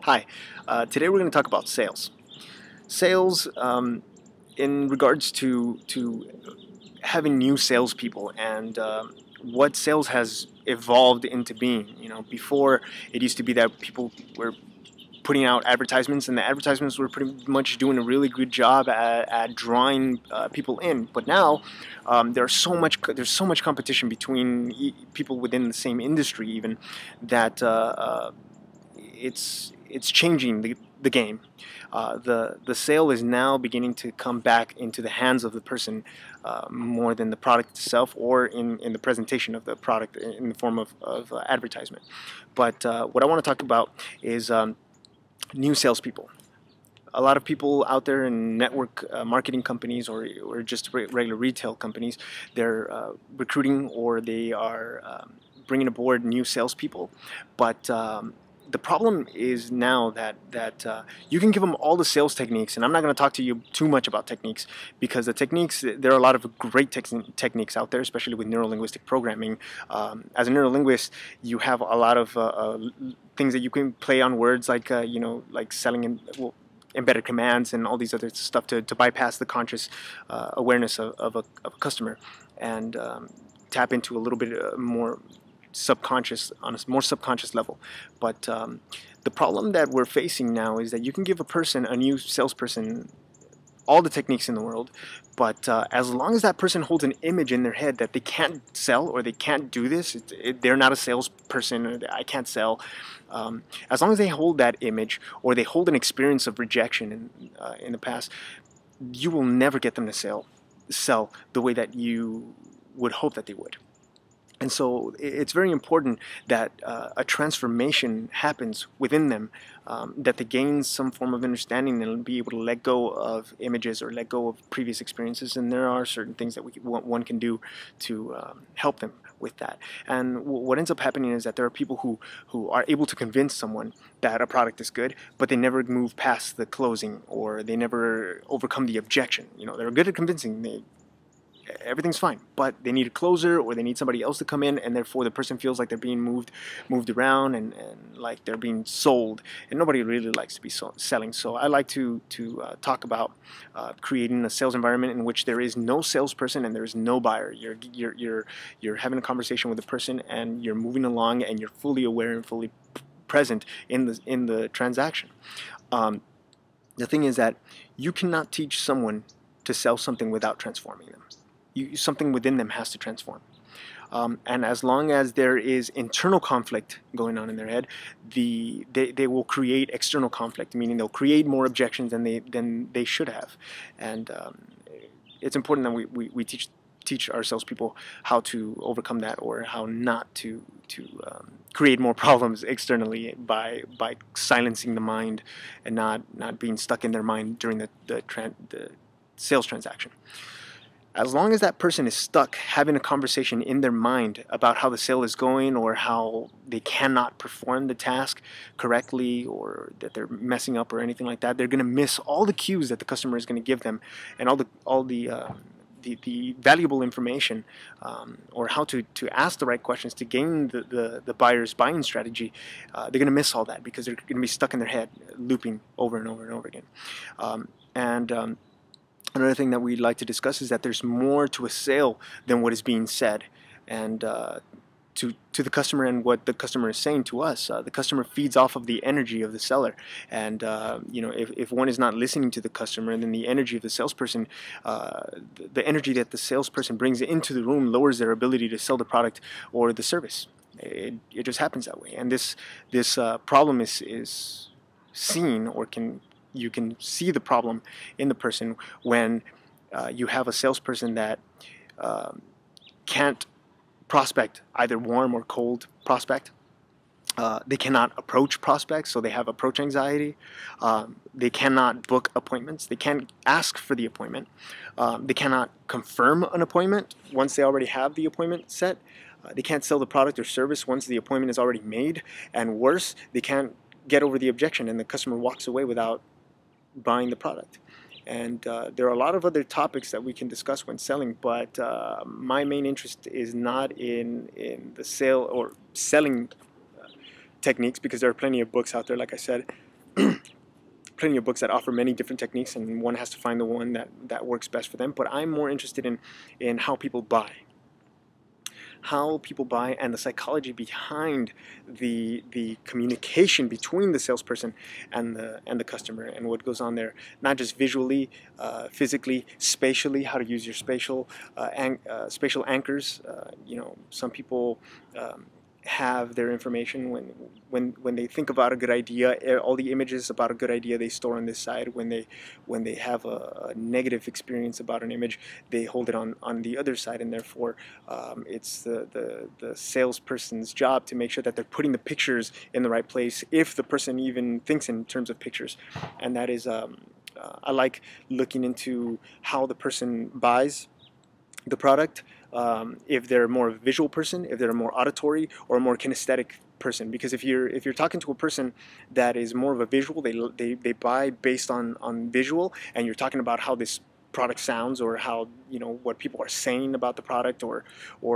Hi, today we're going to talk about sales. Sales, in regards to having new salespeople and what sales has evolved into being. You know, before it used to be that people were putting out advertisements, and the advertisements were pretty much doing a really good job at drawing people in. But now there's so much competition between people within the same industry, even that it's changing the game. The sale is now beginning to come back into the hands of the person more than the product itself, or in the presentation of the product in the form of advertisement. But what I want to talk about is new salespeople. A lot of people out there in network marketing companies or just regular retail companies, they're recruiting, or they are bringing aboard new salespeople. But the problem is now that you can give them all the sales techniques, and I'm not going to talk to you too much about techniques, because the techniques, there are a lot of great techniques out there, especially with neuro-linguistic programming. As a neurolinguist, you have a lot of things that you can play on words, like like selling in, well, embedded commands and all these other stuff to bypass the conscious awareness of a customer, and tap into a little bit more subconscious, on a more subconscious level. But the problem that we're facing now is that you can give a new salesperson, all the techniques in the world, but as long as that person holds an image in their head that they can't sell, or they can't do this, they're not a salesperson, or I can't sell. As long as they hold that image, or they hold an experience of rejection in the past, you will never get them to sell the way that you would hope that they would. And so it's very important that a transformation happens within them, that they gain some form of understanding and be able to let go of images or let go of previous experiences. And there are certain things that one can do to help them with that. And what ends up happening is that there are people who are able to convince someone that a product is good, but they never move past the closing, or they never overcome the objection. You know, they're good at convincing. Everything's fine, but they need a closer, or they need somebody else to come in, and therefore the person feels like they're being moved around, and like they're being sold, and nobody really likes to be selling. So I like to talk about creating a sales environment in which there is no salesperson and there is no buyer. You're having a conversation with a person, and you're moving along, and you're fully aware and fully present in the transaction. The thing is that you cannot teach someone to sell something without transforming them. Something within them has to transform. And as long as there is internal conflict going on in their head, they will create external conflict, meaning they'll create more objections than they should have. And it's important that we teach our salespeople how to overcome that, or how not to create more problems externally by silencing the mind and not being stuck in their mind during the sales transaction. As long as that person is stuck having a conversation in their mind about how the sale is going, or how they cannot perform the task correctly, or that they're messing up or anything like that, they're going to miss all the cues that the customer is going to give them, and all the valuable information, or how to ask the right questions to gain the buyer's buying strategy. They're going to miss all that, because they're going to be stuck in their head, looping over and over and over again. Another thing that we'd like to discuss is that there's more to a sale than what is being said, and to the customer and what the customer is saying to us. The customer feeds off of the energy of the seller, and if one is not listening to the customer, then the energy of the salesperson, the energy that the salesperson brings into the room, lowers their ability to sell the product or the service. It just happens that way, and this problem is seen, or you can see the problem in the person when you have a salesperson that can't prospect, either warm or cold prospect. They cannot approach prospects, so they have approach anxiety. They cannot book appointments. They can't ask for the appointment. They cannot confirm an appointment once they already have the appointment set. They can't sell the product or service once the appointment is already made. And worse, they can't get over the objection, and the customer walks away without buying the product. And there are a lot of other topics that we can discuss when selling, but my main interest is not in the sale or selling techniques, because there are plenty of books out there, like I said, plenty of books that offer many different techniques, and one has to find the one that works best for them. But I'm more interested in how people buy. How people buy and the psychology behind the communication between the salesperson and the customer, and what goes on there, not just visually, physically, spatially, how to use your spatial anchors. Some people have their information when they think about a good idea. All the images about a good idea they store on this side. When they have a negative experience about an image, they hold it on the other side, and therefore it's the salesperson's job to make sure that they're putting the pictures in the right place, if the person even thinks in terms of pictures. And that is I like looking into how the person buys the product, if they're more of a visual person, if they're a more auditory or a more kinesthetic person. Because if you're talking to a person that is more of a visual, they buy based on visual, and you're talking about how this product sounds, or how, what people are saying about the product, or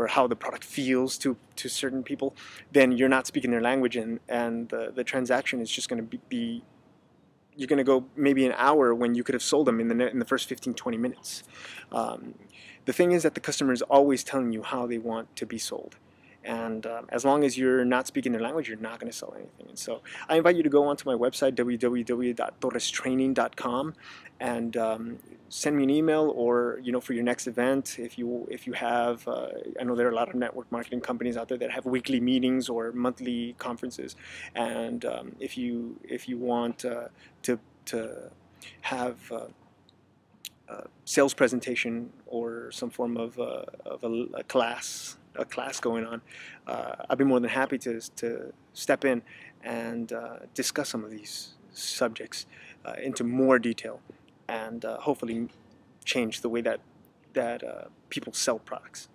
how the product feels to certain people, then you're not speaking their language, and the transaction is just going to be you're going to go maybe an hour when you could have sold them in the first 15-20 minutes. The thing is that the customer is always telling you how they want to be sold. And as long as you're not speaking their language, you're not going to sell anything. And so I invite you to go onto my website, www.torrestraining.com, and send me an email, or for your next event, if you have, I know there are a lot of network marketing companies out there that have weekly meetings or monthly conferences, and if you want to have sales presentation or some form of a class going on, I'd be more than happy to step in and discuss some of these subjects into more detail, and hopefully change the way that people sell products.